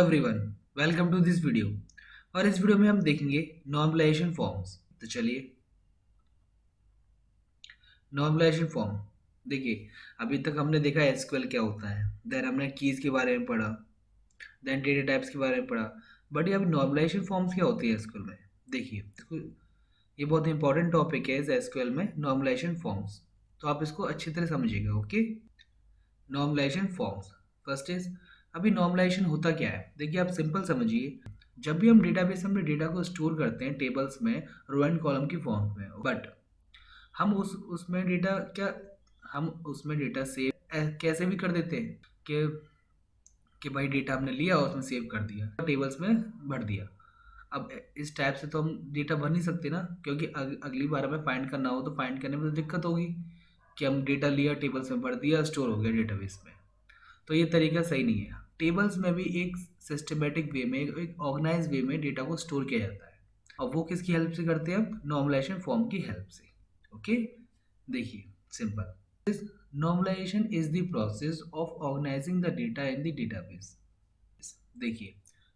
Everyone, welcome to this video. और इस video में हम देखेंगे नॉर्मलाइजेशन फॉर्म्स। तो चलिए, नॉर्मलाइजेशन फॉर्म देखिए। अभी तक हमने देखा एसक्यूएल क्या होता है, देन हमने कीज के बारे में पढ़ा, देन डेटा टाइप्स के बारे में पढ़ा। बट ये अभी नॉर्मलाइजेशन फॉर्म्स क्या होती है एसक्यूएल में। देखिए, ये बहुत इंपॉर्टेंट टॉपिक है इस एसक्यूएल में, नॉर्मलाइजेशन फॉर्म्स। तो आप इसको अच्छी तरह समझिएगा। Okay, normalization forms first is, अभी नॉर्मलाइजेशन होता क्या है। देखिए, आप सिंपल समझिए। जब भी हम डेटाबेस में अपने डेटा को स्टोर करते हैं टेबल्स में, रो एंड कॉलम की फॉर्म में, बट हम उसमें डेटा क्या, हम उसमें डेटा सेव कैसे भी कर देते हैं कि भाई डेटा हमने लिया और उसमें सेव कर दिया, टेबल्स में भर दिया। अब इस टाइप से तो हम डेटा भर नहीं सकते ना, क्योंकि अगली बार हमें फाइंड करना हो तो फाइंड करने में तो दिक्कत होगी कि हम डेटा लिया, टेबल्स में भर दिया, स्टोर हो गया डेटाबेस में। तो ये तरीका सही नहीं है। टेबल्स में भी एक सिस्टमेटिक वे में, एक ऑर्गेनाइज वे में डेटा को स्टोर किया जाता है, और वो किसकी हेल्प से करते हैं हम, नॉर्मलाइजेशन फॉर्म की हेल्प से। ओके, देखिए simple, normalization is the process of organizing the data in the database. देखिए,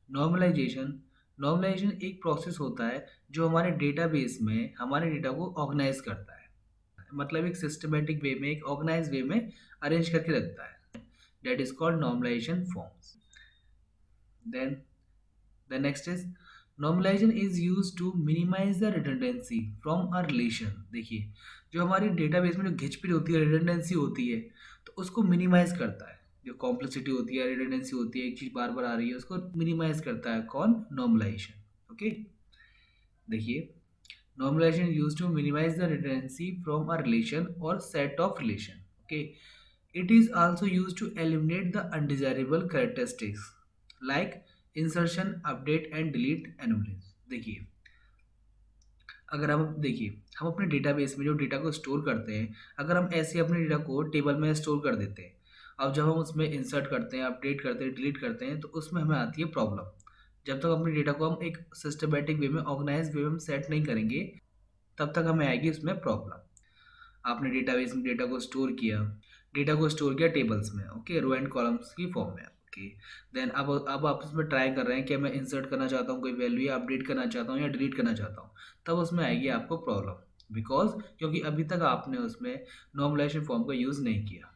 नॉर्मलाइजेशन नॉर्मलाइजेशन एक प्रोसेस होता है जो हमारे डेटाबेस में हमारे डेटा को ऑर्गेनाइज करता है, मतलब एक सिस्टमेटिक वे में, एक ऑर्गेनाइज वे में अरेंज करके रखता है। That is called normalization forms. Then the next is, normalization is use to minimize the redundancy from a relation. देखिए, जो हमारे डेटाबेस में जो घिचपिट होती है, रिडंडेंसी होती है, तो उसको मिनिमाइज करता है। जो कॉम्प्लेक्सिटी होती है, रिडंडेंसी होती है, एक चीज बार बार आ रही है, उसको मिनिमाइज करता है कौन, नॉर्मलाइजेशन। ओके, देखिए, normalization is used to minimize the redundancy from a relation or set of relation. Okay, it is also used to eliminate the undesirable characteristics like insertion, update and delete anomalies. देखिए, अगर हम देखिए, हम अपने database में जो data को store करते हैं, अगर हम ऐसे अपने डेटा को टेबल में स्टोर कर देते हैं, अब जब हम उसमें इंसर्ट करते हैं, अपडेट करते हैं, डिलीट करते हैं, तो उसमें हमें आती है प्रॉब्लम। जब तक अपने डेटा को हम एक सिस्टमेटिक वे में, ऑर्गेनाइज वे में सेट नहीं करेंगे, तब तक हमें आएगी उसमें प्रॉब्लम। आपने डेटाबेस में डेटा को स्टोर किया टेबल्स में, ओके, रो एंड कॉलम्स की फॉर्म में। ओके, देन अब आप उसमें ट्राई कर रहे हैं कि मैं इंसर्ट करना चाहता हूँ कोई वैल्यू, या अपडेट करना चाहता हूँ, या डिलीट करना चाहता हूँ, तब उसमें आएगी आपको प्रॉब्लम, बिकॉज क्योंकि अभी तक आपने उसमें नॉर्मलाइजेशन फॉर्म का यूज़ नहीं किया।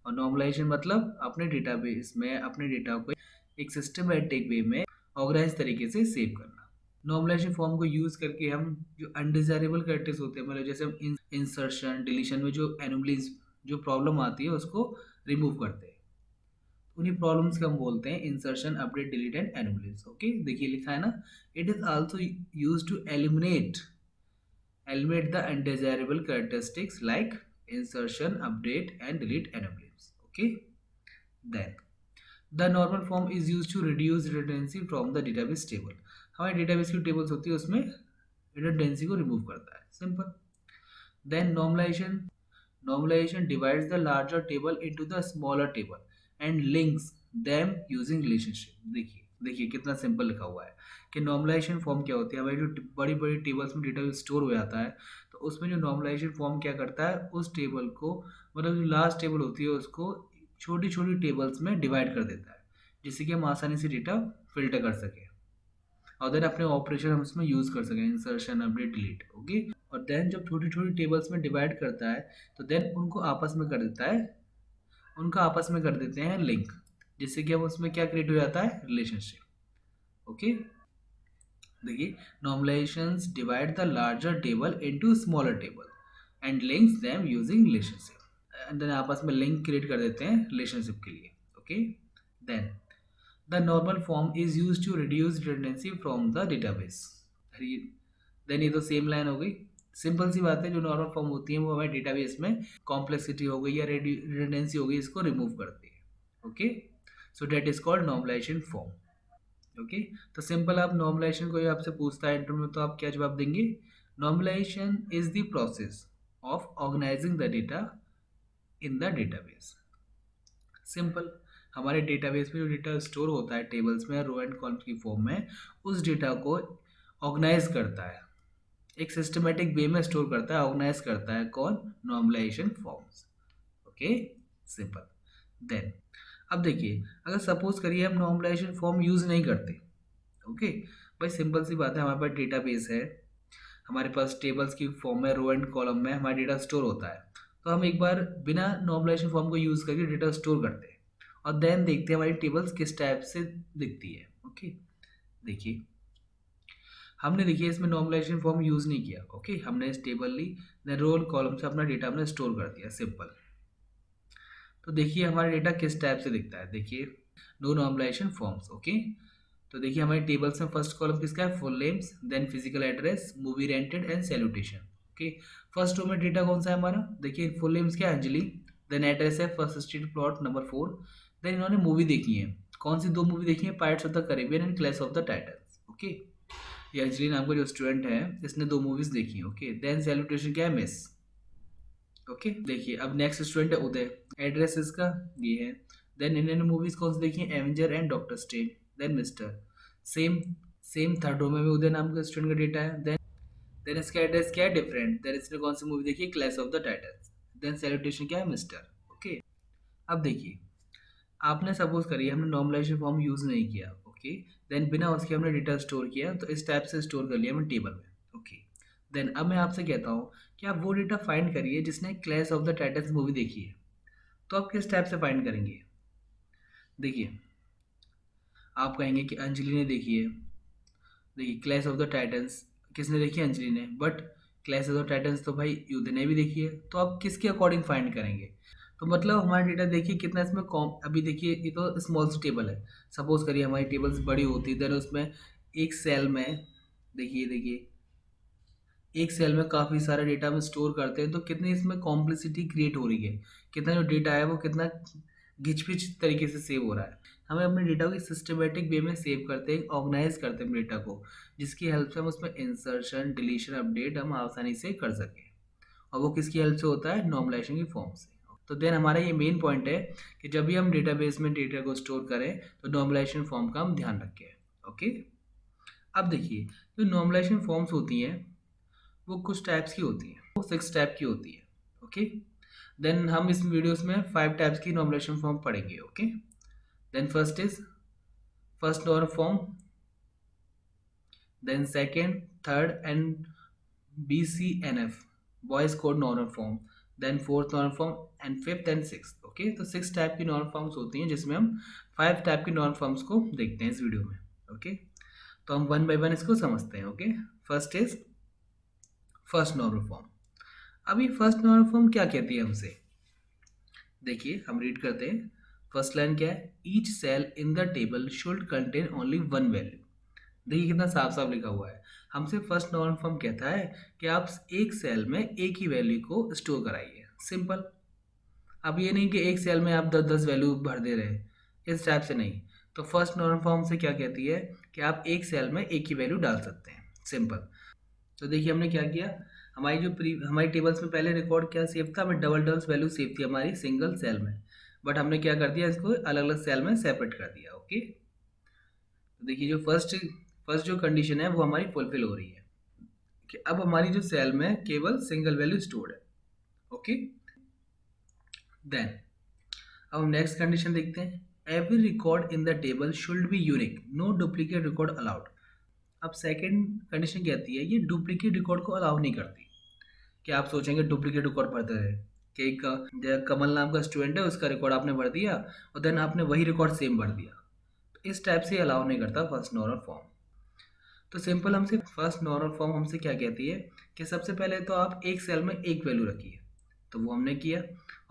और नॉर्मलाइजेशन मतलब अपने डेटाबेस में अपने डेटा को एक सिस्टमेटिक वे में ऑर्गेनाइज तरीके से सेव करना। नॉर्मलाइजेशन फॉर्म को यूज करके हम जो अनडिजायरेबल कैरेक्टर्स होते हैं, मतलब जैसे हम इंसर्शन, डिलीशन में जो एनोमलीज, जो प्रॉब्लम आती है, उसको रिमूव करते हैं। उन्हीं प्रॉब्लम्स को हम बोलते हैं insertion, update, delete and anomalies. Okay, देखिए लिखा है ना, it is also use to eliminate the undesirable characteristics like insertion, update and delete anomalies. Okay, then the normal form is used to reduce redundancy from the database table. हमारे database की tables होती है, उसमें redundancy को remove करता है, simple. then normalization divides the larger table into the smaller table and links them using relationship। देखिए देखिए कितना सिंपल लिखा हुआ है कि नॉर्मलाइजेशन फॉर्म क्या होती है। हमारी जो बड़ी बड़ी टेबल्स में डेटा स्टोर हो जाता है, तो उसमें जो नॉर्मलाइजेशन फॉर्म क्या करता है, उस टेबल को, मतलब जो लास्ट टेबल होती है, उसको छोटी छोटी टेबल्स में डिवाइड कर देता है, जिससे कि हम आसानी से डेटा फिल्टर कर सकें, और देन अपने ऑपरेशन हम उसमें यूज़ कर सकें, इंसर्शन, अपडेट, डिलीट। ओके, और देन जब छोटी छोटी टेबल्स में डिवाइड करता है, तो देन उनका आपस में कर देते हैं लिंक, जिससे कि हम उसमें क्या क्रिएट हो जाता है, रिलेशनशिप। ओके, देखिए, normalisations divide the larger table into smaller table and links them using relationship, and then आपस में लिंक क्रिएट कर देते हैं रिलेशनशिप के लिए। Okay, then the normal form is use to reduce redundancy from the database. Then ये तो same line हो गई, सिंपल सी बात है। जो नॉर्मल फॉर्म होती है वो हमारे डेटाबेस में कॉम्प्लेक्सिटी हो गई या रिडंडेंसी हो गई, इसको रिमूव करती है। Okay, so that is called normalization form. Okay, तो सिंपल, आप नॉर्मलाइजेशन कोई आपसे पूछता है इंटरव्यू में, तो आप क्या जवाब देंगे, normalization is the process of organizing the data in the database. Simple, हमारे डेटाबेस में जो डेटा स्टोर होता है टेबल्स में, रो एंड कॉलम्स की फॉर्म में, उस डेटा को ऑर्गेनाइज करता है, एक सिस्टमेटिक वे में स्टोर करता है, ऑर्गेनाइज करता है कौन, normalization forms. Okay, simple. Then अब देखिए, अगर सपोज करिए हम नॉर्मलाइजेशन फॉर्म यूज़ नहीं करते, ओके, भाई सिंपल सी बात है, हमारे पास डेटाबेस है, हमारे पास टेबल्स की फॉर्म में रो एंड कॉलम में हमारा डेटा स्टोर होता है, तो हम एक बार बिना नॉर्मलाइजेशन फॉर्म को यूज़ करके डेटा स्टोर करते हैं और देन देखते हैं हमारी टेबल्स किस टाइप से दिखती है। ओके, देखिए हमने देखिए इसमें नॉर्मलाइजेशन फॉर्म यूज़ नहीं किया। ओके, हमने इस टेबल ली, देन रो एंड कॉलम से अपना डेटा हमने स्टोर कर दिया, सिंपल। तो देखिए हमारा डेटा किस टाइप से दिखता है, देखिए नो नॉर्मलाइजेशन फॉर्म्स। ओके, तो देखिए हमारे टेबल्स में फर्स्ट कॉलम किसका है, full names, then physical address, movie rented and salutation. Okay, first row में डेटा कौन सा है हमारा, देखिए फुल नेम्स क्या है, अंजलि, देन एड्रेस है first street plot number 4, then इन्होंने मूवी देखी है, कौन सी दो मूवी देखी है, Pirates of the Caribbean and Clash of the Titans. Okay, ये अंजलि नाम का जो स्टूडेंट है इसने दो मूवीज देखी है। ओके, देन सैल्यूटेशन क्या है, मिस। ओके, देखिए अब नेक्स्ट स्टूडेंट है उदय, एड्रेस इसका ये है, देन इन्होंने मूवीज कौन सी देखी है, Avenger and Doctor Strange, then mister, same same third row में भी उदय नाम का स्टूडेंट का डेटा है, देन इसका एड्रेस क्या है, डिफरेंट, देन इसने कौन सी मूवी देखी है, clash of the Titans, then salutation क्या है, मिस्टर। ओके, अब देखिए आपने सपोज करिए हमने नॉर्मलाइजेशन फॉर्म यूज़ नहीं किया। ओके, देन बिना उसके हमने डेटा स्टोर किया, तो इस टाइप से स्टोर कर लिया हमने टेबल में। ओके, देन अब मैं आपसे कहता हूँ कि आप वो डेटा फाइंड करिए जिसने clash of the titans movie देखी है, तो आप किस टाइप से फाइंड करेंगे, देखिए आप कहेंगे कि अंजलि ने देखी है, देखिए क्लैश ऑफ द टाइटन्स किसने देखी है, अंजलि ने, but clash of the titans तो भाई युद्ध ने भी देखी है, तो आप किसके अकॉर्डिंग फाइंड करेंगे, तो मतलब हमारा डेटा देखिए कितना इसमें कॉम, अभी देखिए ये तो स्मॉल सी टेबल है, सपोज करिए हमारी टेबल्स बड़ी होती देन उसमें एक सेल में, देखिए देखिए एक सेल में काफ़ी सारा डेटा हम स्टोर करते हैं, तो कितनी इसमें कॉम्प्लेक्सिटी क्रिएट हो रही है, कितना जो डेटा है वो कितना घिच-पिच तरीके से सेव हो रहा है। हमें अपने डेटा को सिस्टमैटिक वे में सेव करते हैं, ऑर्गेनाइज़ करते हैं डेटा को, जिसकी हेल्प से हम उसमें इंसर्शन, डिलीशन, अपडेट हम आसानी से कर सकें। और वो किसकी हेल्प से होता है, नॉर्मलाइजेशन की फॉर्म से। तो देन हमारा ये मेन पॉइंट है कि जब भी हम डेटाबेस में डेटा को स्टोर करें तो नॉर्मलाइजेशन फॉर्म का हम ध्यान रखें। ओके, अब देखिए जो नॉर्मलाइजेशन फॉर्म्स होती हैं वो कुछ टाइप्स की होती हैं, वो 6 टाइप की होती है। ओके, देन हम इस वीडियोस में 5 टाइप्स की नॉर्मलाइजेशन फॉर्म पढ़ेंगे। Okay, then first is first norm form, then second, third and BCNF, Boyce code normal form, then fourth normal form and fifth and six. Okay, तो 6 type की normal forms होती हैं जिसमें हम 5 type की normal forms को देखते हैं इस वीडियो में। ओके, तो हम वन बाय वन इसको समझते हैं। Okay, first is first normal form. अभी फर्स्ट नॉर्मल फॉर्म क्या कहती है हमसे, देखिए हम रीड करते हैं। फर्स्ट लाइन क्या है, each cell in the table should contain only one value. देखिए कितना साफ साफ लिखा हुआ है, हमसे फर्स्ट नॉर्मल फॉर्म कहता है कि आप एक सेल में एक ही वैल्यू को स्टोर कराइए, सिंपल। अब ये नहीं कि एक सेल में आप 10-10 वैल्यू भर दे रहे हैं, इस टाइप से नहीं। तो फर्स्ट नॉर्मल फॉर्म से क्या कहती है कि आप एक सेल में एक ही वैल्यू डाल सकते हैं, सिंपल। तो देखिए हमने क्या किया, हमारी जो हमारी टेबल्स में पहले रिकॉर्ड क्या सेव था, हमें डबल डबल्स वैल्यू सेव थी हमारी सिंगल सेल में, बट हमने क्या कर दिया, इसको अलग अलग सेल में सेपरेट कर दिया। ओके, तो देखिए जो फर्स्ट फर्स्ट जो कंडीशन है वो हमारी फुलफिल हो रही है कि अब हमारी जो सेल में केवल सिंगल वैल्यू स्टोर्ड है। ओके, देन अब हम नेक्स्ट कंडीशन देखते हैं, every record in the table should be unique, no duplicate record allowed. अब सेकंड कंडीशन कहती है ये डुप्लीकेट रिकॉर्ड को अलाउ नहीं करती, कि आप सोचेंगे डुप्लीकेट रिकॉर्ड भरते रहे, कि एक कमल नाम का स्टूडेंट है उसका रिकॉर्ड आपने भर दिया और देन आपने वही रिकॉर्ड सेम भर दिया, तो इस टाइप से अलाउ नहीं करता फर्स्ट नॉर्मल फॉर्म। तो सिंपल हमसे फर्स्ट नॉर्मल फॉर्म हमसे क्या कहती है कि सबसे पहले तो आप एक सेल में एक वैल्यू रखिए, तो वो हमने किया,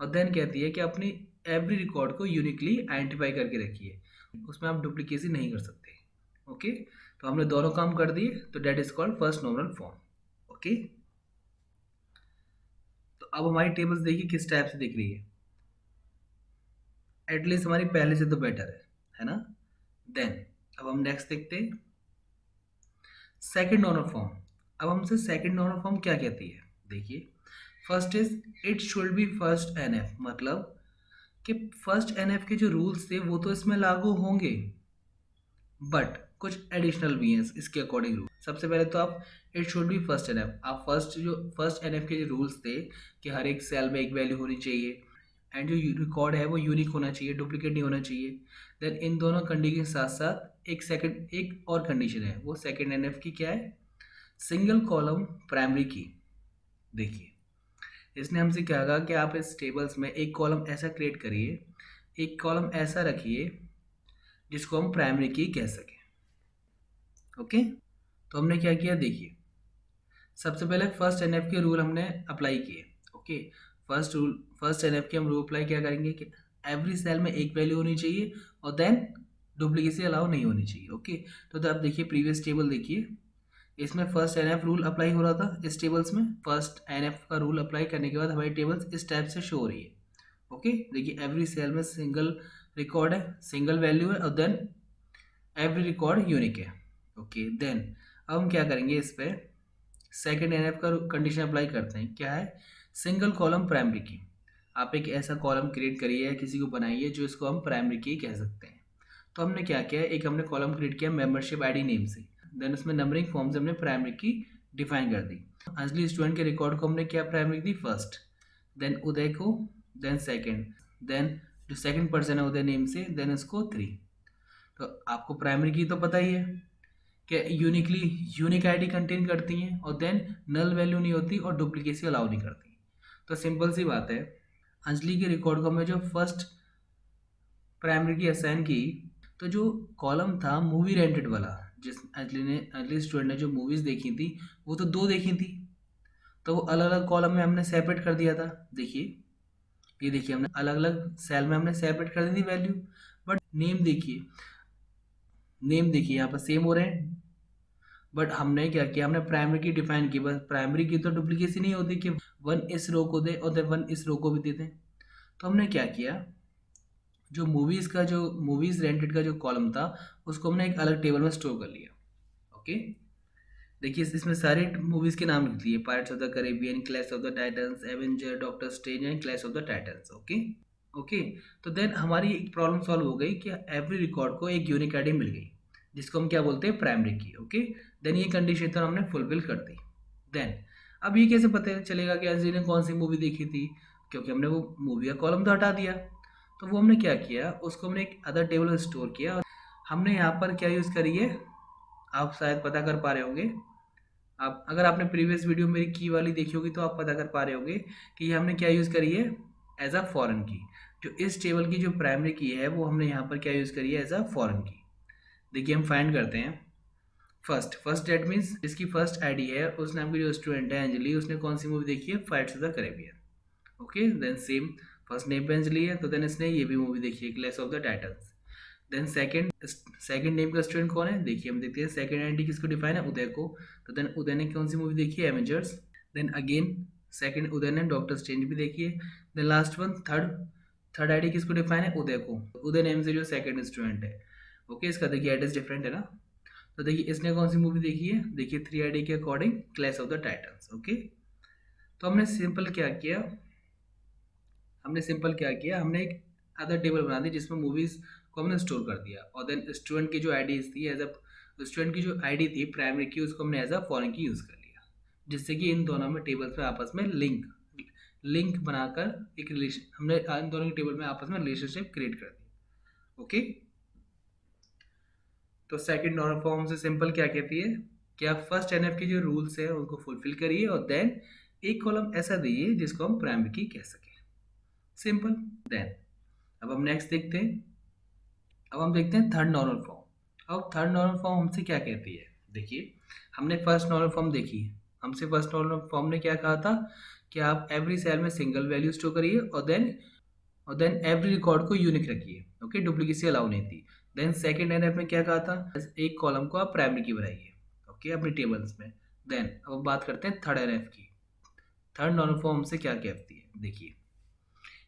और देन कहती है कि अपनी एवरी रिकॉर्ड को यूनिकली आइडेंटिफाई करके रखिए, उसमें आप डुप्लीकेसी नहीं कर सकते। ओके, तो हमने दोनों काम कर दिए, तो that is called first normal form. Okay, तो अब हमारी टेबल्स देखिए किस टाइप से दिख रही है, एटलीस्ट हमारी पहले से तो बेटर है ना। देन अब हम नेक्स्ट देखते हैं सेकंड नॉर्मल फॉर्म। अब हमसे सेकंड नॉर्मल फॉर्म क्या कहती है, देखिए first is it should be first NF, मतलब कि फर्स्ट एनएफ के जो रूल्स थे वो तो इसमें लागू होंगे, बट कुछ एडिशनल भी हैं इसके अकॉर्डिंग रूल। सबसे पहले तो आप it should be first NF, आप फर्स्ट एनएफ के जो रूल्स थे कि हर एक सेल में एक वैल्यू होनी चाहिए, एंड जो रिकॉर्ड है वो यूनिक होना चाहिए, डुप्लीकेट नहीं होना चाहिए। देन इन दोनों कंडीशन के साथ साथ एक और कंडीशन है, वो सेकंड एनएफ की क्या है, सिंगल कॉलम प्राइमरी की। देखिए इसने हमसे क्या कहा कि आप इस टेबल्स में एक कॉलम ऐसा क्रिएट करिए, एक कॉलम ऐसा रखिए जिसको हम प्राइमरी की कह सकें। ओके, तो हमने क्या किया, देखिए सबसे पहले फर्स्ट एनएफ के रूल हमने अप्लाई किए। ओके, फर्स्ट एनएफ के हम रूल अप्लाई क्या करेंगे कि एवरी सेल में एक वैल्यू होनी चाहिए और देन डुप्लीकेसी अलाउ नहीं होनी चाहिए। ओके, तो आप देखिए प्रीवियस टेबल देखिए, इसमें फर्स्ट एनएफ रूल अप्लाई हो रहा था। इस टेबल्स में फर्स्ट एनएफ का रूल अप्लाई करने के बाद हमारी टेबल्स इस टाइप से शो हो रही है। ओके, देखिए एवरी सेल में सिंगल रिकॉर्ड है, सिंगल वैल्यू है और देन एवरी रिकॉर्ड यूनिक है। ओके, देन अब हम क्या करेंगे, इस पे सेकेंड एनएफ का कंडीशन अप्लाई करते हैं। क्या है, सिंगल कॉलम प्राइमरी की। आप एक ऐसा कॉलम क्रिएट करिए या किसी को बनाइए जो इसको हम प्राइमरी की कह सकते हैं। तो हमने क्या किया, एक हमने कॉलम क्रिएट किया मेंबरशिप आईडी नेम से, देन उसमें नंबरिंग फॉर्म से हमने प्राइमरी की डिफाइन कर दी। अंजलि स्टूडेंट के रिकॉर्ड को हमने क्या प्राइमरी दी, फर्स्ट, देन उदय को, देन सेकेंड, देन जो सेकेंड पर्सन है उदय नेम से, देन इसको 3। तो आपको प्राइमरी की तो पता ही है कि यूनिक आईडी कंटेन करती हैं और देन नल वैल्यू नहीं होती और डुप्लीकेसी अलाउ नहीं करती। तो सिंपल सी बात है, अंजलि के रिकॉर्ड को हमने जो फर्स्ट प्राइमरी की असाइन की, तो जो कॉलम था मूवी रेंटेड वाला, जिस अंजलि स्टूडेंट ने जो मूवीज़ देखी थी वो तो 2 देखी थी, तो वो अलग अलग कॉलम में हमने सेपरेट कर दिया था। देखिए ये देखिए हमने अलग अलग सेल में हमने सेपरेट कर दी थी वैल्यू, बट नेम देखिए यहाँ पर सेम हो रहे हैं। बट हमने क्या किया, हमने प्राइमरी की डिफाइन की, बस प्राइमरी की तो डुप्लीकेसी नहीं होती कि 1 इस रो को दे और देन 1 इस रो को भी दे दें। तो हमने क्या किया, जो मूवीज़ रेंटेड का जो कॉलम था उसको हमने एक अलग टेबल में स्टोर कर लिया। ओके, देखिए इसमें सारे मूवीज़ के नाम लिख दिए, pirates of the Caribbean, clash of the titans, Avenger, doctor strange and Clash of the Titans. Okay okay, तो देन हमारी एक प्रॉब्लम सॉल्व हो गई कि एवरी रिकॉर्ड को एक यूनिक आईडी मिल गई जिसको हम क्या बोलते हैं, प्राइमरी की। ओके, देन ये कंडीशन तो हमने फुलफिल कर दी। देन अब ये कैसे पता चलेगा कि अंजलि ने कौन सी मूवी देखी थी, क्योंकि हमने वो मूवी का कॉलम तो हटा दिया। तो वो हमने क्या किया, उसको हमने एक अदर टेबल में स्टोर किया और हमने यहाँ पर क्या यूज़ करी है, आप शायद पता कर पा रहे होंगे। आप अगर आपने प्रीवियस वीडियो मेरी की वाली देखी होगी तो आप पता कर पा रहे होंगे कि ये हमने क्या यूज़ करी है, एज अ फॉरेन की। जो इस टेबल की जो प्राइमरी की है वो हमने यहाँ पर क्या यूज़ करी है, एज अ फॉरेन की। देखिए हम फाइंड करते हैं फर्स्ट डेट मीन्स जिसकी फर्स्ट आईडी है उस नाम की जो स्टूडेंट है अंजलि, उसने कौन सी मूवी देखी है, Pirates of the Caribbean. Okay, then same first name पे अंजलि है तो देन इसने ये भी मूवी देखी है, clash of the Titans. Then second name का स्टूडेंट कौन है, देखिए हम देखते हैं सेकंड आईडी किसको डिफाइन है, उदय को। तो देन उदय ने कौन सी मूवी देखी है, Avengers. Then again second Uday ने डॉक्टर स्ट्रेंज भी देखी है। Then last one third ID किसको डिफाइन है, उदय को, उदय नेम से जो सेकंड स्टूडेंट है। ओके, इसका देखिए एड्रेस डिफरेंट है ना। तो देखिए इसने कौन सी मूवी देखी है, देखिए 3 आईडी के according clash of the Titans. Okay, तो हमने सिंपल क्या किया, हमने एक अदर टेबल बना दी जिसमें मूवीज को हमने स्टोर कर दिया और देन स्टूडेंट की जो आईडी थी एज अ स्टूडेंट की जो आईडी थी प्राइमरी की, उसको हमने एज अ फॉरेन की यूज़ कर लिया, जिससे कि इन दोनों में टेबल्स में आपस में लिंक बनाकर एक रिलेशन, हमने इन दोनों की टेबल में आपस में रिलेशनशिप क्रिएट कर दी। ओके, तो सेकंड नॉर्मल फॉर्म से सिंपल क्या कहती है कि आप फर्स्ट एनएफ के जो रूल्स है उनको फुलफिल करिए और देन एक कॉलम ऐसा दीजिए जिसको हम प्राइमरी की कह सकें, सिंपल। देन अब हम नेक्स्ट देखते हैं, अब हम देखते हैं थर्ड नॉर्मल फॉर्म। अब थर्ड नॉर्मल फॉर्म हमसे क्या कहती है, देखिए हमने फर्स्ट नॉर्मल फॉर्म देखी, हमसे फर्स्ट नॉर्मल फॉर्म ने क्या कहा था कि आप एवरी सेल में सिंगल वैल्यू स्टोर करिए और देन एवरी रिकॉर्ड को यूनिक रखिए। ओके, डुप्लीकेसी अलाउ नहीं थी। देन सेकंड एनएफ में क्या कहा था, एक कॉलम को आप प्राइमरी की बनाइए। ओके, अपनी टेबल्स में। देन अब बात करते हैं थर्ड एनएफ की। थर्ड नॉर्मल फॉर्म से क्या कहती है, देखिए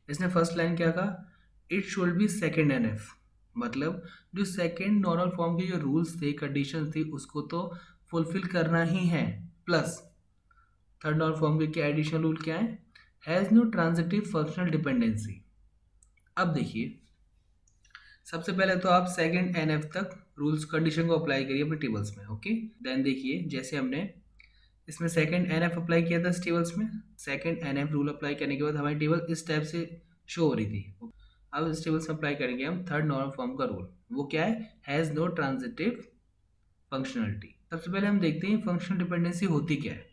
इसने फर्स्ट लाइन क्या कहा, it should be second NF, मतलब जो सेकंड नॉर्मल फॉर्म के जो रूल्स थे, कंडीशन थी, उसको तो फुलफिल करना ही है। प्लस थर्ड नॉर्मल फॉर्म के क्या एडिशनल रूल क्या है, has no transitive functional dependency. अब देखिए सबसे पहले तो आप सेकंड एनएफ तक रूल्स कंडीशन को अप्लाई करिए अपने टेबल्स में। ओके, देन देखिए जैसे हमने इसमें सेकंड एनएफ अप्लाई किया था इस टेबल्स में, सेकंड एनएफ रूल अप्लाई करने के बाद हमारी टेबल इस टाइप से शो हो रही थी। अब इस टेबल से अप्लाई करेंगे हम थर्ड नॉर्मल फॉर्म का रूल। वो क्या है? Has no transitive functionality. सबसे पहले हम देखते हैं फंक्शनल डिपेंडेंसी होती क्या है।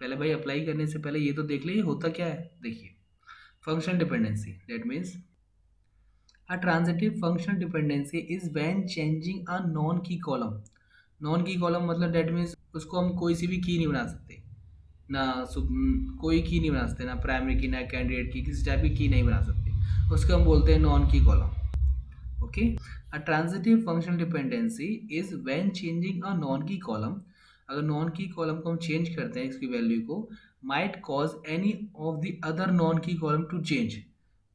पहले भाई अप्लाई करने से पहले ये तो देख लीजिए होता क्या है। देखिए, functional dependency that means a transitive functional dependency is when changing a non key column। Non की कॉलम मतलब डेट मीन्स उसको हम कोई सी भी की नहीं बना सकते, ना कोई की नहीं बना सकते, ना प्राइमरी की ना कैंडिडेट की, किसी टाइप की नहीं बना सकते, उसको हम बोलते हैं नॉन की column. Okay, a transitive functional dependency is when changing a non की कॉलम। अगर नॉन की कॉलम को हम चेंज करते हैं इसकी वैल्यू को, might cause any of the other non की कॉलम टू चेंज।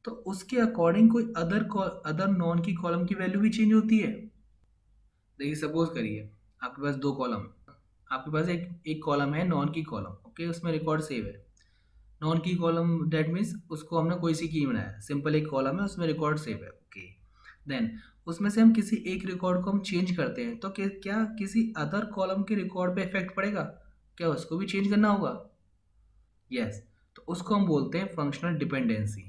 तो उसके अकॉर्डिंग कोई अदर नॉन की कॉलम की वैल्यू भी चेंज होती है। देखिए सपोज करिए आपके पास दो कॉलम, आपके पास एक एक कॉलम है नॉन की कॉलम, ओके, उसमें रिकॉर्ड सेव है। नॉन की कॉलम दैट मीन्स उसको हमने कोई सी की बनाया, सिंपल एक कॉलम है उसमें रिकॉर्ड सेव है, ओके। देन उसमें से हम किसी एक रिकॉर्ड को हम चेंज करते हैं तो क्या किसी अदर कॉलम के रिकॉर्ड पे इफेक्ट पड़ेगा? क्या उसको भी चेंज करना होगा? यस। तो उसको हम बोलते हैं फंक्शनल डिपेंडेंसी।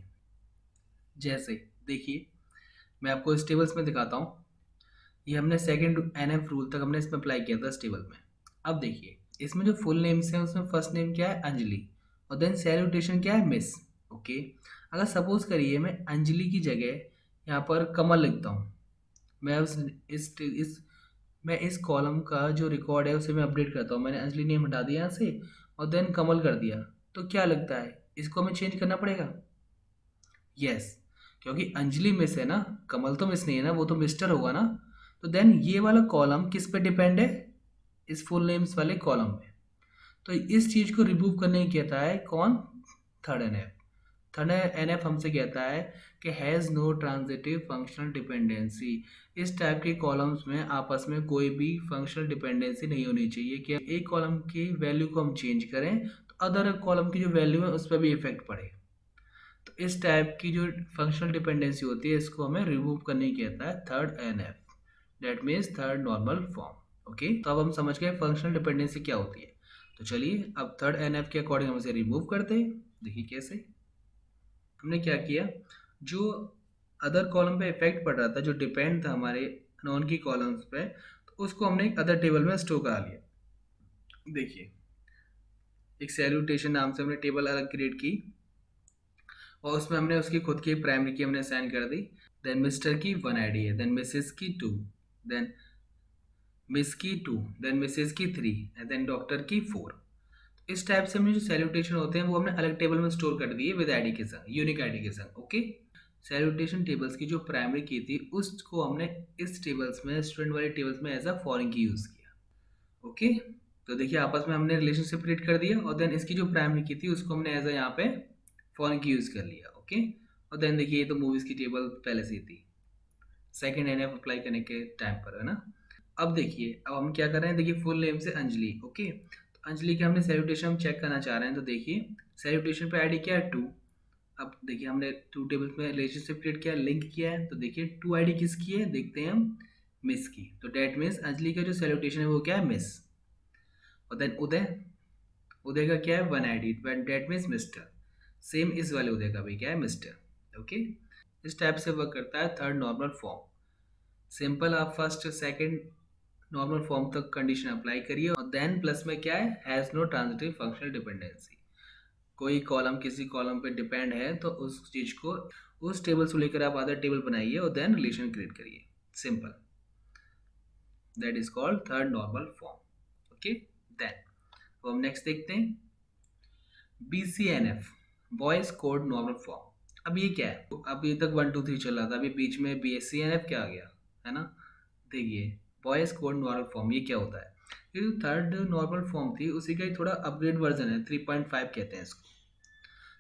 जैसे देखिए, मैं आपको इस टेबल्स में दिखाता हूँ। ये हमने सेकंड एनएफ रूल तक हमने इसमें अप्लाई किया था इस टेबल में। अब देखिए, इसमें जो फुल नेम्स हैं उसमें फर्स्ट नेम क्या है? अंजलि। और देन सैल्यूटेशन क्या है? मिस। ओके, अगर सपोज करिए मैं अंजलि की जगह यहाँ पर कमल लिखता हूँ, मैं इस मैं इस कॉलम का जो रिकॉर्ड है उसे मैं अपडेट करता हूँ, मैंने अंजलि नेम हटा दिया यहाँ से और देन कमल कर दिया, तो क्या लगता है इसको हमें चेंज करना पड़ेगा? यस, क्योंकि अंजलि मिस है ना, कमल तो मिस नहीं है ना, वो तो मिस्टर होगा ना। तो देन ये वाला कॉलम किस पे डिपेंड है? इस फुल नेम्स वाले कॉलम पे। तो इस चीज को रिमूव करने की कहता है कौन? Third NF. थर्ड एनएफ हमसे कहता है कि has no transitive functional dependency. इस टाइप के कॉलम्स में आपस में कोई भी फंक्शनल डिपेंडेंसी नहीं होनी चाहिए कि एक कॉलम की वैल्यू को हम चेंज करें तो अदर कॉलम की जो वैल्यू है उस पर भी इफेक्ट पड़े। तो इस टाइप की जो फंक्शनल डिपेंडेंसी होती है इसको हमें रिमूव करने की कहता है third NF, that means third normal form. Okay, तो अब हम समझ गए फंक्शनल डिपेंडेंसी क्या होती है। तो चलिए अब थर्ड एनएफ के अकॉर्डिंग हम इसे रिमूव करते हैं। देखिए कैसे। हमने क्या किया, जो अदर कॉलम पे इफेक्ट पड़ रहा था, जो डिपेंड था हमारे नॉन की कॉलम्स पे, तो उसको हमने एक अदर टेबल में स्टोर करा लिया। देखिए, एक सैल्यूटेशन नाम से हमने टेबल अलग क्रिएट की और उसमें हमने उसकी खुद की प्राइमरी की हमने असाइन कर दी। देन मिस्टर की 1 आईडी है, देन मिसेस की 2, देन मिस की 2, देन मिसेस की 3 एंड देन डॉक्टर की 4। इस टाइप से हमने जो सैल्यूटेशन होते हैं वो हमने अलग टेबल में स्टोर कर दिए विद आईडी के संग, यूनिक आईडी के संग। ओके, सैल्यूटेशन टेबल्स की जो प्राइमरी की थी उसको हमने इस टेबल्स में, स्टूडेंट वाले टेबल्स में एज अ फॉरेन की यूज़ किया। ओके, तो देखिए आपस में हमने रिलेशनशिप क्रिएट कर दिया और देन इसकी जो प्राइमरी की थी उसको हमने एज अ यहाँ पे फॉरेन की यूज़ कर लिया। ओके, और देन देखिए ये तो मूवीज़ की टेबल पहले से ही थी सेकंड एनएफ अप्लाई करने के टाइम पर, है ना। अब देखिए, अब हम क्या कर रहे हैं, देखिए फुल नेम से अंजलि। ओके, तो अंजलि के हमने सैल्यूटेशन हम चेक करना चाह रहे हैं, तो देखिए सैल्यूटेशन पे आईडी क्या है? 2। अब देखिए हमने 2 टेबल्स में रिलेशनशिप क्रिएट किया, लिंक किया है, तो देखिए 2 आईडी किसकी है? देखते हैं हम, मिस की। तो डेट मीन्स अंजलि का जो सैल्यूटेशन है वो क्या है? मिस। और देन उदय, उदय का क्या है? 1 ID, that means mister. Same इस वाले उदय का भी क्या है? मिस्टर। ओके, इस टाइप से वर्क करता है थर्ड नॉर्मल फॉर्म। सिंपल, आप फर्स्ट सेकंड नॉर्मल फॉर्म तक कंडीशन अप्लाई करिए और देन प्लस में क्या है? Has no transitive functional dependency. कोई कॉलम किसी कॉलम पे डिपेंड है तो उस चीज को, उस टेबल से लेकर आप अदर टेबल बनाइए और देन रिलेशन क्रिएट करिए। Simple, that is called third normal form. Okay, then अब हम नेक्स्ट देखते हैं BCNF, Boyce code normal form. अब ये क्या है? तो अभी तक 1 2 3 चल रहा था, अभी बीच में BCNF क्या आ गया, है ना। देखिए, बॉयज कोड नॉर्मल फॉर्म ये क्या होता है? ये जो थर्ड नॉर्मल फॉर्म थी उसी का ही थोड़ा अपग्रेड वर्जन है, 3.5 कहते हैं इसको।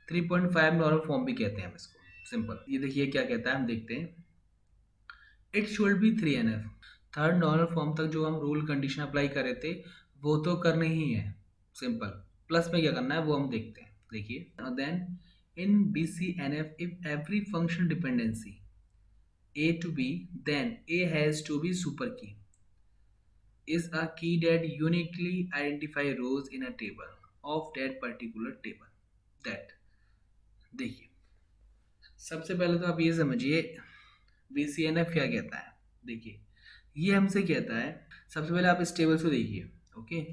3.5 नॉर्मल फॉर्म भी कहते हैं हम इसको। सिंपल, ये देखिए क्या कहता है, हम देखते हैं। It should be 3NF। Third normal form तक जो हम रूल कंडीशन अप्लाई कर रहे थे वो तो करने ही है। सिंपल, प्लस में क्या करना है वो हम देखते हैं। देखिए, then in BCNF if every function dependency A to B, then A has to be super key, is a key that uniquely identify rows in a table of that particular table। that, देखिए सबसे पहले तो आप ये समझिए BCNF क्या कहता है। देखिए ये हमसे कहता है, सबसे पहले आप इस टेबल को देखिए। ओके,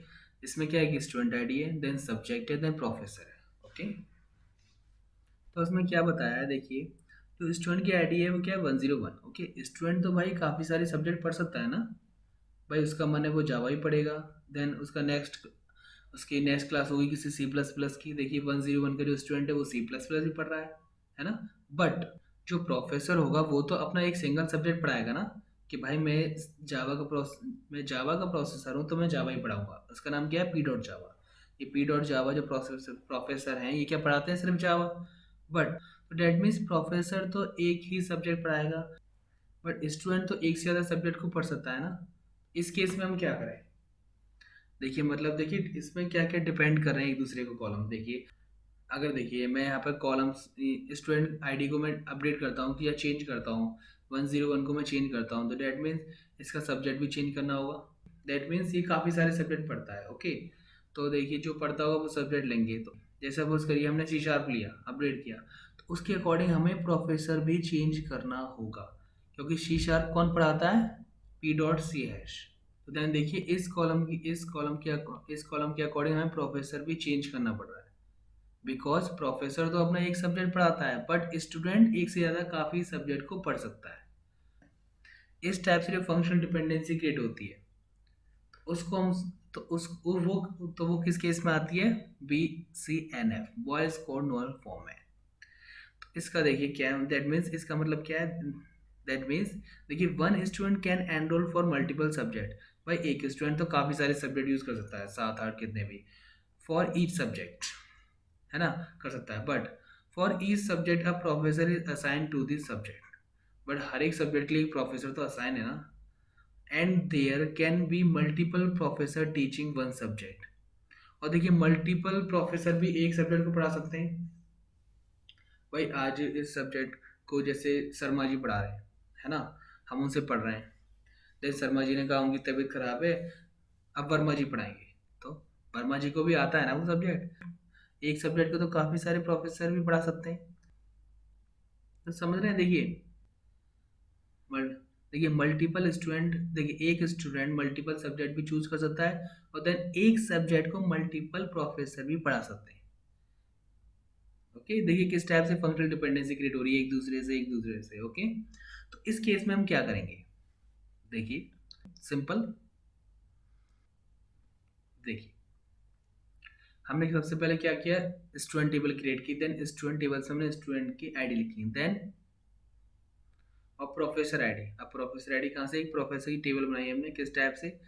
इसमें क्या है कि स्टूडेंट आईडी है, देन सब्जेक्ट है, देन प्रोफेसर है। ओके, तो उसमें क्या बताया है देखिए, जो स्टूडेंट की आईडी है वो क्या है 101। ओके, स्टूडेंट तो भाई काफ़ी सारे सब्जेक्ट पढ़ सकता है ना भाई, उसका मन है वो जावा ही पढ़ेगा। देन उसका उसकी नेक्स्ट क्लास होगी किसी C++ की। देखिए 101 का जो स्टूडेंट है वो C++ ही पढ़ रहा है ना। बट जो प्रोफेसर होगा वो तो अपना एक सिंगल सब्जेक्ट पढ़ाएगा ना, कि भाई मैं जावा का प्रोसेसर हूँ तो मैं जावा ही पढ़ाऊंगा। उसका नाम क्या है P.Java। ये P.Java जो प्रोफेसर हैं ये क्या पढ़ाते हैं, सिर्फ जावा। बट तो डेट मीन्स प्रोफेसर तो एक ही सब्जेक्ट पढ़ाएगा, बट स्टूडेंट तो एक से ज़्यादा सब्जेक्ट को पढ़ सकता है ना। इस केस में हम क्या करें, देखिए मतलब देखिए इसमें क्या क्या डिपेंड कर रहे हैं एक दूसरे को कॉलम। देखिए अगर देखिए मैं यहाँ पर कॉलम्स स्टूडेंट आईडी को मैं अपडेट करता हूँ कि या चेंज करता हूँ, 101 को मैं चेंज करता हूँ, तो डैट मीन्स इसका सब्जेक्ट भी चेंज करना होगा। डैट मीन्स ये काफ़ी सारे सब्जेक्ट पढ़ता है। ओके, तो देखिए जो पढ़ता होगा वो सब्जेक्ट लेंगे। तो जैसे सपोज करिए हमने C# लिया, अपडेट किया, तो उसके अकॉर्डिंग हमें प्रोफेसर भी चेंज करना होगा, क्योंकि C# कौन पढ़ाता है, P.C#। तो ध्यान देखिए इस कॉलम के अकॉर्डिंग हमें प्रोफेसर भी चेंज करना पड़ रहा है, बिकॉज प्रोफेसर तो अपना एक सब्जेक्ट पढ़ाता है, बट स्टूडेंट एक से ज़्यादा काफ़ी सब्जेक्ट को पढ़ सकता है। इस टाइप से जो फंक्शनल डिपेंडेंसी क्रिएट होती है, उसको हम तो उस वो किस केस में आती है, BCNF, Boyce code normal form है। तो इसका देखिए क्या है, दैट मीन्स इसका मतलब क्या है, दैट मीन्स देखिए one student can enrol for multiple subject. भाई एक स्टूडेंट तो काफ़ी सारे सब्जेक्ट यूज़ कर सकता है, 7 8 कितने भी, फॉर ईच सब्जेक्ट, है ना, कर सकता है। But for each subject a professor is assign to this subject, but हर एक सब्जेक्ट के लिए प्रोफेसर तो असाइन है ना। And there can be multiple professor teaching one subject. और देखिए मल्टीपल प्रोफेसर भी एक सब्जेक्ट को पढ़ा सकते हैं। भाई आज इस सब्जेक्ट को जैसे शर्मा जी पढ़ा रहे हैं, है ना, हम उनसे पढ़ रहे हैं, जैसे शर्मा जी ने कहा उनकी तबीयत खराब है, अब वर्मा जी पढ़ाएंगे, तो वर्मा जी को भी आता है ना वो सब्जेक्ट। एक सब्जेक्ट को तो काफ़ी सारे प्रोफेसर भी पढ़ा सकते हैं। तो समझ रहे हैं देखिए, मल देखिए मल्टीपल स्टूडेंट, देखिए एक स्टूडेंट मल्टीपल सब्जेक्ट भी चूज कर सकता है, और देन एक सब्जेक्ट को मल्टीपल प्रोफेसर भी पढ़ा सकते हैं। ओके, देखिए किस टाइप से फंक्शनल डिपेंडेंसी क्रिएट हो रही है एक दूसरे से। ओके, तो इस केस में हम क्या करेंगे, देखिए सिंपल। देखिए हमने सबसे पहले क्या किया, स्टूडेंट टेबल क्रिएट की, देन स्टूडेंट टेबल से हमने स्टूडेंट की आईडी लिखी, देन और प्रोफेसर आईडी। अब प्रोफेसर आईडी कहाँ से, एक प्रोफेसर की टेबल बनाई हमने किस टाइप से,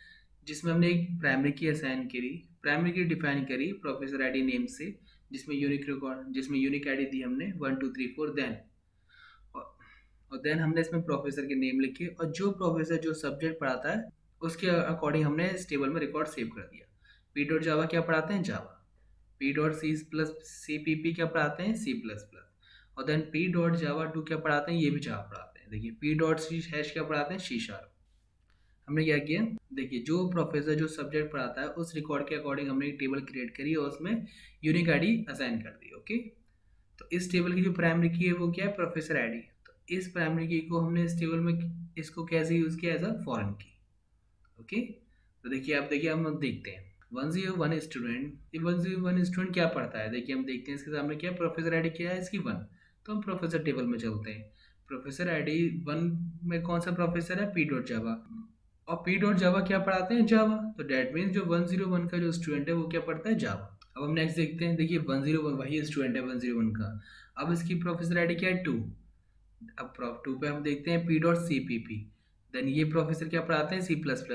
जिसमें हमने एक प्राइमरी की असाइन करी, प्राइमरी की डिफाइन करी प्रोफेसर आईडी नेम से, जिसमें यूनिक आईडी दी हमने 1 2 3 4। देन और देन हमने इसमें प्रोफेसर के नेम लिखे, और जो प्रोफेसर जो सब्जेक्ट पढ़ाता है उसके अकॉर्डिंग हमने इस टेबल में रिकॉर्ड सेव कर दिया। P.Java क्या पढ़ाते हैं, जावा। P.C++CPP क्या पढ़ाते हैं, C++। और देन P.Java 2 क्या पढ़ाते हैं, ये भी जावा पढ़ाते हैं। देखिए P.C# क्या पढ़ाते हैं, C#। हमने क्या किया, देखिए जो प्रोफेसर जो सब्जेक्ट पढ़ाता है उस रिकॉर्ड के अकॉर्डिंग हमने एक टेबल क्रिएट करी और उसमें यूनिक आईडी असाइन कर दी। ओके, तो इस टेबल की जो प्राइमरी की है वो क्या है, प्रोफेसर आईडी। तो इस प्राइमरी की को हमने इस टेबल में इसको कैसे यूज़ किया, एज अ फॉरेन की। ओके, तो देखिए आप देखिए हम देखते हैं 101 स्टूडेंट क्या पढ़ता है। देखिए हम देखते हैं इसके सामने क्या प्रोफेसर आईडी क्या है इसकी 1, तो हम प्रोफेसर टेबल में चलते हैं। प्रोफेसर आईडी 1 में कौन सा प्रोफेसर है, P.Java। और P.Java क्या पढ़ाते हैं, जावा। तो डेट मीन्स जो 101 का जो स्टूडेंट है वो क्या पढ़ता है, जावा। अब हम नेक्स्ट देखते हैं, देखिए 101 वही स्टूडेंट है 101 का। अब इसकी प्रोफेसर आईडी क्या है, 2। अब प्रॉफ 2 पे हम देखते हैं P.CPP। देन ये प्रोफेसर क्या पढ़ाते हैं, C++।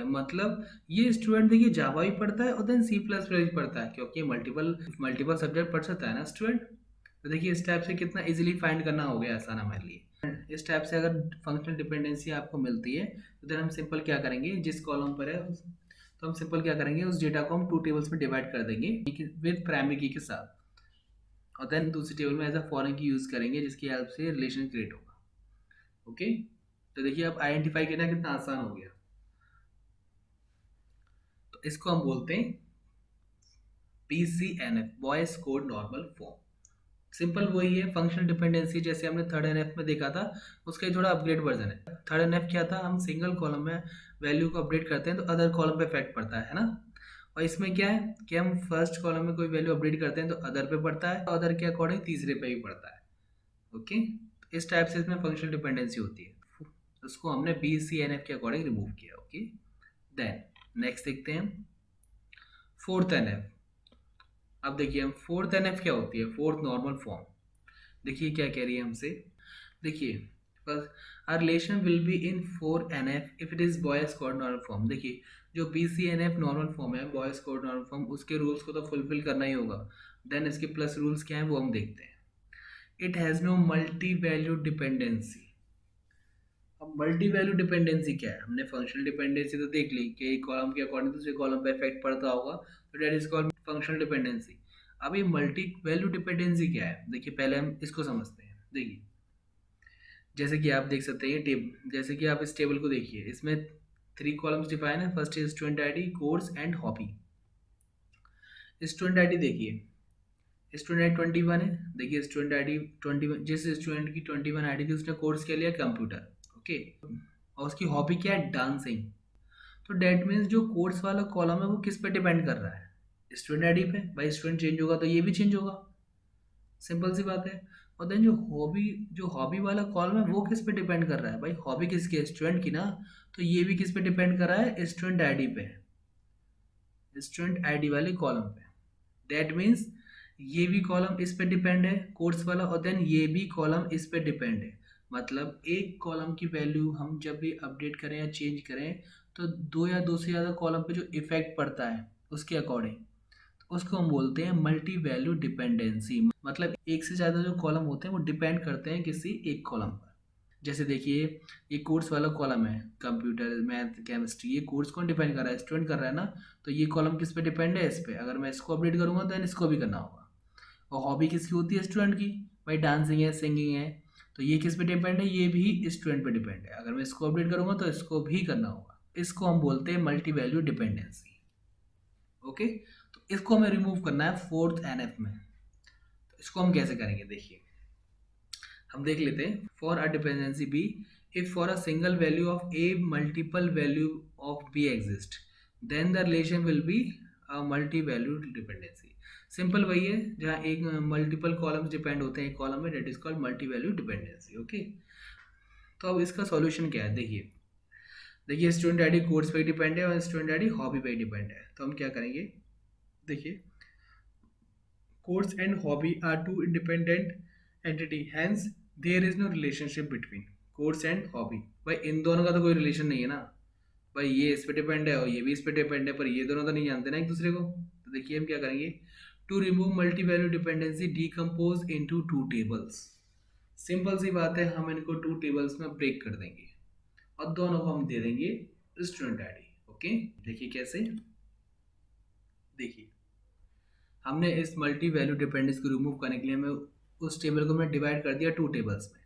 मतलब ये स्टूडेंट देखिए जावा भी पढ़ता है और देन C++ भी पढ़ता है, क्योंकि मल्टीपल मल्टीपल सब्जेक्ट पढ़ सकता है ना स्टूडेंट। तो देखिए इस टाइप से कितना इजीली फाइंड करना हो गया आसान हमारे लिए। इस टाइप से अगर फंक्शनल डिपेंडेंसी आपको मिलती है तो देन हम सिंपल क्या करेंगे, जिस कॉलम पर है तो हम सिंपल क्या करेंगे, उस डेटा को हम 2 टेबल्स में डिवाइड कर देंगे विद प्राइमरी की के साथ, और देन दूसरी टेबल में एज अ फॉरेन की यूज़ करेंगे जिसकी हेल्प से रिलेशन क्रिएट होगा। ओके, तो देखिए अब आइडेंटिफाई करना कितना आसान हो गया। तो इसको हम बोलते हैं BCNF, Boyce code normal form. Simple वही है फंक्शनल डिपेंडेंसी, जैसे हमने थर्ड एनएफ में देखा था, उसका ही थोड़ा अपग्रेड वर्जन है। थर्ड एनएफ क्या था, हम सिंगल कॉलम में वैल्यू को अपडेट करते हैं तो अदर कॉलम पे इफेक्ट पड़ता है ना। और इसमें क्या है कि हम फर्स्ट कॉलम में कोई वैल्यू अपडेट करते हैं तो अदर पे पड़ता है, अदर के अकॉर्डिंग तीसरे पे भी पड़ता है। ओके, इस टाइप से इसमें फंक्शनल डिपेंडेंसी होती है, उसको हमने बी सी एन एफ के अकॉर्डिंग रिमूव किया। ओके, देन नेक्स्ट देखते हैं फोर्थ एन एफ। अब देखिए हम फोर्थ एन एफ क्या होती है, फोर्थ नॉर्मल फॉर्म। देखिए क्या कह रही है हमसे, देखिए बस R relation will be in four N F if it is Boyce code normal form. देखिए जो B C N F normal form है, बॉयज कोड नॉर्मल फॉर्म, उसके रूल्स को तो फुलफिल करना ही होगा। देन इसके प्लस रूल्स क्या है वो हम देखते हैं। It has no multi value dependency. अब मल्टी वैल्यू डिपेंडेंसी क्या है, हमने फंक्शनल डिपेंडेंसी तो देख ली कि एक कॉलम के अकॉर्डिंग दूसरे कॉलम पे इफेक्ट पड़ता होगा, तो that is called functional dependency. अब ये मल्टी वैल्यू डिपेंडेंसी क्या है, देखिए पहले हम इसको समझते हैं। देखिए जैसे कि आप देख सकते हैं टेबल, जैसे कि आप इस टेबल को देखिए, इसमें थ्री कॉलम्स डिफाइन है। First is student ID, course and hobby. Student ID देखिए, स्टूडेंट 21 है, देखिए स्टूडेंट आईडी 21, जिस स्टूडेंट की 21 आईडी थी उसने कोर्स के लिया कंप्यूटर। ओके, और उसकी हॉबी क्या है, डांसिंग। तो डेट मीन्स जो कोर्स वाला कॉलम है वो किस पे डिपेंड कर रहा है, स्टूडेंट आईडी पे। भाई स्टूडेंट चेंज होगा तो ये भी चेंज होगा, सिंपल सी बात है। और देन जो हॉबी वाला कॉलम है वो किस पे डिपेंड कर रहा है, भाई हॉबी किसकी है, स्टूडेंट की ना। तो ये भी किस पे डिपेंड कर रहा है, स्टूडेंट आईडी पे, स्टूडेंट आईडी वाले कॉलम पे। दैट मीन्स ये भी कॉलम इस पे डिपेंड है कोर्स वाला, और देन ये भी कॉलम इस पे डिपेंड है। मतलब एक कॉलम की वैल्यू हम जब भी अपडेट करें या चेंज करें तो दो या दो से ज़्यादा कॉलम पे जो इफेक्ट पड़ता है उसके अकॉर्डिंग, उसको हम बोलते हैं मल्टी वैल्यू डिपेंडेंसी। मतलब एक से ज़्यादा जो कॉलम होते हैं वो डिपेंड करते हैं किसी एक कॉलम पर। जैसे देखिए ये कोर्स वाला कॉलम है, कंप्यूटर मैथ केमिस्ट्री, ये कोर्स कौन डिपेंड कर रहा है, स्टूडेंट कर रहा है ना। तो ये कॉलम किस पे डिपेंड है, इस पे। अगर मैं इसको अपडेट करूंगा तो इसको भी करना होगा। और हॉबी किसकी होती है, स्टूडेंट की। भाई डांसिंग है, सिंगिंग है, तो ये किस पे डिपेंड है, ये भी स्टूडेंट पे डिपेंड है। अगर मैं इसको अपडेट करूंगा तो इसको भी करना होगा। इसको हम बोलते हैं मल्टी वैल्यू डिपेंडेंसी। ओके, तो इसको हमें रिमूव करना है फोर्थ एनएफ में। तो इसको हम कैसे करेंगे, देखिए हम देख लेते हैं। For a dependency B, if for a single value of A multiple value of B exist, then the relation will be a multi value dependency. Simple वही है, जहाँ एक मल्टीपल कॉलम्स डिपेंड होते हैं एक कॉलम में, that is called multi value dependency. Okay, तो अब इसका सॉल्यूशन क्या है, देखिए देखिए स्टूडेंट आईडी कोर्स पे डिपेंड है और स्टूडेंट आईडी हॉबी पे डिपेंड है। तो हम क्या करेंगे, देखिए course and hobby are two independent entity, hence there is no relationship between course and hobby। भाई इन दोनों का तो कोई रिलेशन नहीं है ना। भाई ये इस पे डिपेंड है और ये भी इस पे डिपेंड है, पर ये दोनों तो नहीं जानते ना एक दूसरे को। तो देखिए हम क्या करेंगे, to remove multi value dependency decompose into two tables. Simple सी बात है, हम इनको टू टेबल्स में ब्रेक कर देंगे और दोनों को हम दे देंगे स्टूडेंट आईडी। ओके, देखिए कैसे, देखिए हमने इस मल्टी वैल्यू डिपेंडेंस को रिमूव करने के लिए हमें उस टेबल को हमने डिवाइड कर दिया टू टेबल्स में।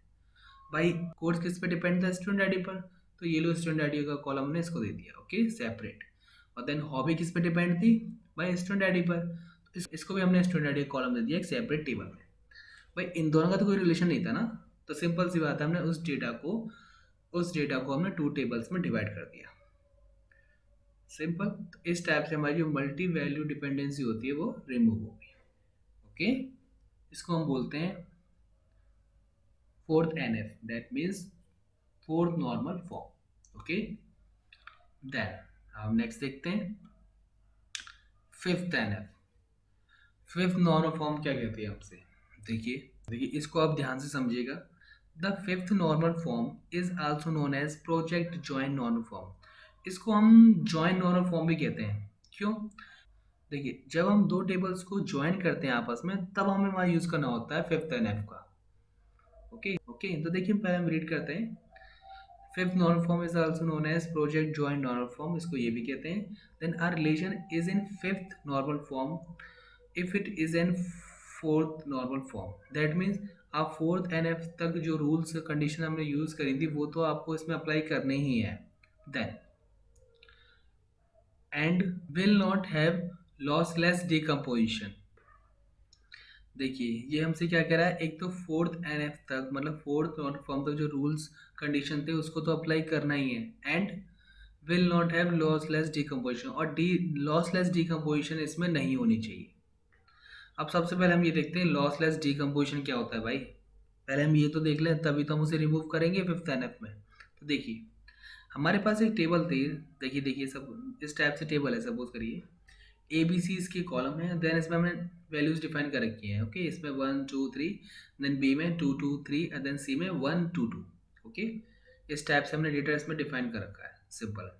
भाई कोर्स किस पे डिपेंड था, स्टूडेंट आईडी पर, तो ये लो स्टूडेंट आईडी का कॉलम हमने इसको दे दिया। Okay, separate. और देन हॉबी किस पे डिपेंड थी, भाई स्टूडेंट आईडी पर, तो इसको भी हमने स्टूडेंट आईडी का कॉलम दे दिया एक सेपरेट टेबल में। भाई इन दोनों का तो कोई रिलेशन नहीं था ना, तो सिंपल सी बात है, हमने उस डेटा को हमने टू टेबल्स में डिवाइड कर दिया। सिंपल। तो इस टाइप से हमारी जो मल्टी वैल्यू डिपेंडेंसी होती है वो रिमूव होगी। ओके, इसको हम बोलते हैं fourth NF, that means fourth normal form. Okay, then हम नेक्स्ट देखते हैं fifth NF. Fifth normal form क्या कहती है हमसे, देखिए देखिए इसको आप ध्यान से समझिएगा। The fifth normal form is also known as project join normal form. इसको हम जॉइन नॉर्मल फॉर्म भी कहते हैं, क्यों, देखिए जब हम दो टेबल्स को ज्वाइन करते हैं आपस में तब हमें वहाँ यूज़ करना होता है फिफ्थ एनएफ का। ओके ओके, तो देखिए पहले हम रीड करते हैं। Fifth normal form is also known as project joint normal form, इसको ये भी कहते हैं। Then R relation is in fifth normal form if it is in fourth normal form. That means आप फोर्थ एन एफ तक जो rules condition हमने use करी थी वो तो आपको इसमें अप्लाई करने ही है। Then and will not have lossless decomposition. देखिए ये हमसे क्या कह रहा है, एक तो फोर्थ एन एफ तक, मतलब फोर्थ नॉट फॉर्म तक जो रूल्स कंडीशन थे उसको तो अप्लाई करना ही है, and will not have lossless decomposition, और डी लॉसलेस डिकम्पोजिशन इसमें नहीं होनी चाहिए। अब सबसे पहले हम ये देखते हैं लॉसलेस डिकम्पोजिशन क्या होता है भाई। पहले हम ये तो देख लें, तभी तो हम उसे रिमूव करेंगे फिफ्थ एन एफ में। तो देखिए हमारे पास एक टेबल थी, देखिए देखिए सब इस टाइप से टेबल है, सपोज करिए ए बी सी इसके कॉलम है, देन इसमें हमने वैल्यूज डिफाइन कर रखी हैं। ओके, इसमें 1 2 3, देन बी में 2 2 3, एंड देन सी में 1 2 2। ओके, इस टाइप से हमने डेटा इसमें डिफाइन कर रखा है, सिंपल।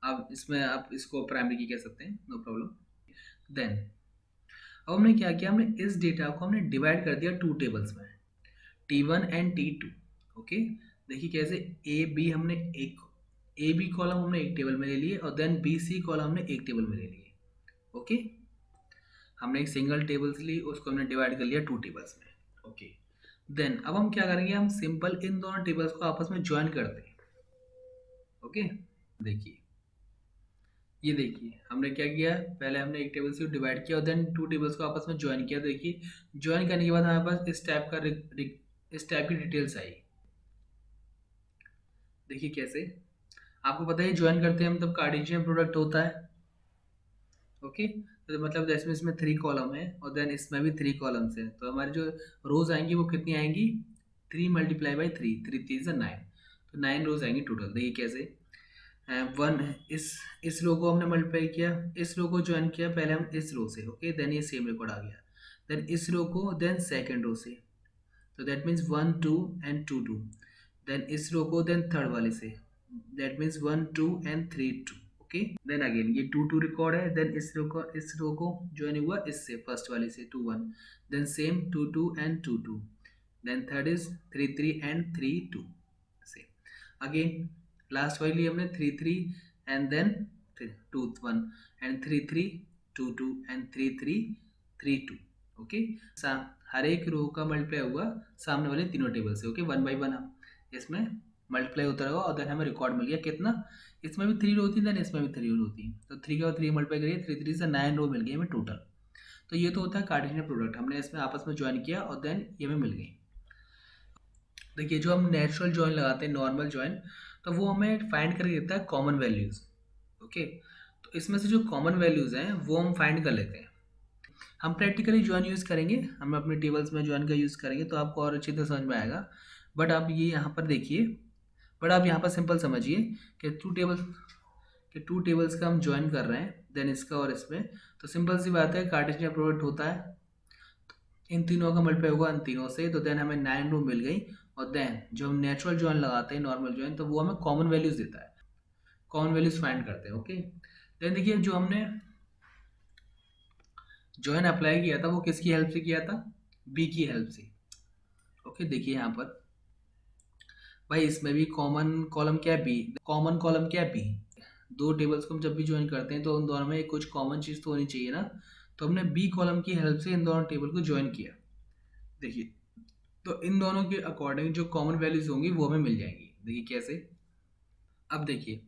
अब इसमें आप इसको प्राइमरी की कह सकते हैं, नो प्रॉब्लम। देन अब हमने क्या किया, हमने इस डेटा को हमने डिवाइड कर दिया टू टेबल्स में, T1 एंड T2। ओके, देखिए कैसे, ए बी हमने एक ए बी कॉलम हमने एक टेबल में ले लिए, और देन बी सी कॉलम हमने एक टेबल में ले लिए। ओके, हमने एक सिंगल टेबल्स ली, उसको हमने डिवाइड कर लिया टू टेबल्स में। ओके, देन अब हम क्या करेंगे, हम सिंपल इन दोनों टेबल्स को आपस में ज्वाइन करते हैं। ओके, देखिए ये देखिए हमने क्या किया, पहले हमने एक टेबल से डिवाइड किया और देन टू टेबल्स को आपस में ज्वाइन किया। देखिए ज्वाइन करने के बाद हमारे पास इस टाइप की डिटेल्स आई। देखिए कैसे, आपको पता है ज्वाइन करते हैं हम तब कार्टेशियन प्रोडक्ट होता है। ओके, तो मतलब जैसे इसमें 3 कॉलम है और देन इसमें भी 3 कॉलम्स हैं, तो हमारी जो रोज आएंगी वो कितनी आएंगी, 3 × 3 3 3 9, तो 9 रोज आएंगी टोटल। देखिए कैसे, वन इस रो को हमने मल्टीप्लाई किया, इस रो को ज्वाइन किया पहले हम इस रो से। ओके, देन ये सेम रिकॉर्ड आ गया, देन इस रो को, देन सेकंड रो से, तो दैट मीन्स 1 2 एंड 2 2, देन इस रो को, देन थर्ड वाले से, that means 1 2 and 3 2। Okay, then again ये 2 2 रिकॉर्ड है, देन इस रो को ज्वाइन हुआ इससे फर्स्ट वाले से 2 1, then same 2 2 and 2 2, then third is 3 3 and 3 2 से, अगेन लास्ट वाली हमने 3 3 and then 2 1 and 3 3 2 2 and 3 3 3 2। Okay, हर एक रो का मल्टीप्लाई हुआ सामने वाले तीनों टेबल से। ओके, 1 बाई 1 हम इसमें मल्टीप्लाई होता रहेगा, और देन हमें रिकॉर्ड मिल गया कितना, इसमें भी 3 रो होती है, देन इसमें भी 3 रो होती है, तो 3 का 3 मल्टीप्लाई करिए, 3 3 से 9 रो मिल गई हमें टोटल। तो ये तो होता है कार्टेशियन प्रोडक्ट, हमने इसमें आपस में ज्वाइन किया और देन ये हमें मिल गई। देखिए जो हम नेचुरल ज्वाइन लगाते हैं, नॉर्मल ज्वाइन, तो वो हमें फाइंड करके देता है कॉमन वैल्यूज़। ओके, तो इसमें से जो कॉमन वैल्यूज़ हैं वो हम फाइंड कर लेते हैं। हम प्रैक्टिकली ज्वाइन यूज़ करेंगे, हम अपने टेबल्स में ज्वाइन का यूज़ करेंगे तो आपको और अच्छी तरह समझ में आएगा। बट आप ये यहाँ पर देखिए, बट आप यहाँ पर सिंपल समझिए कि टू टेबल्स का हम ज्वाइन कर रहे हैं, देन इसका और इसमें, तो सिंपल सी बात है, कार्टेशियन प्रोडक्ट होता है, इन तीनों का मल्टीप्लाई होगा इन तीनों से, तो देन हमें 9 रो मिल गई। और देन जो हम नेचुरल ज्वाइन लगाते हैं, नॉर्मल ज्वाइन, तो वो हमें कॉमन वैल्यूज देता है, कॉमन वैल्यूज फाइंड करते हैं। ओके, देन देखिए जो हमने ज्वाइन अप्लाई किया था वो किसकी हेल्प से किया था, बी की हेल्प से। ओके, देखिए यहाँ पर भाई इसमें भी कॉमन कॉलम क्या है, बी, कॉमन कॉलम क्या है, बी। दो टेबल्स को हम जब भी ज्वाइन करते हैं तो उन दोनों में कुछ कॉमन चीज़ तो होनी चाहिए ना, तो हमने बी कॉलम की हेल्प से इन दोनों टेबल को ज्वाइन किया। देखिए तो इन दोनों के अकॉर्डिंग जो कॉमन वैल्यूज होंगी वो हमें मिल जाएंगी। देखिए कैसे, अब देखिए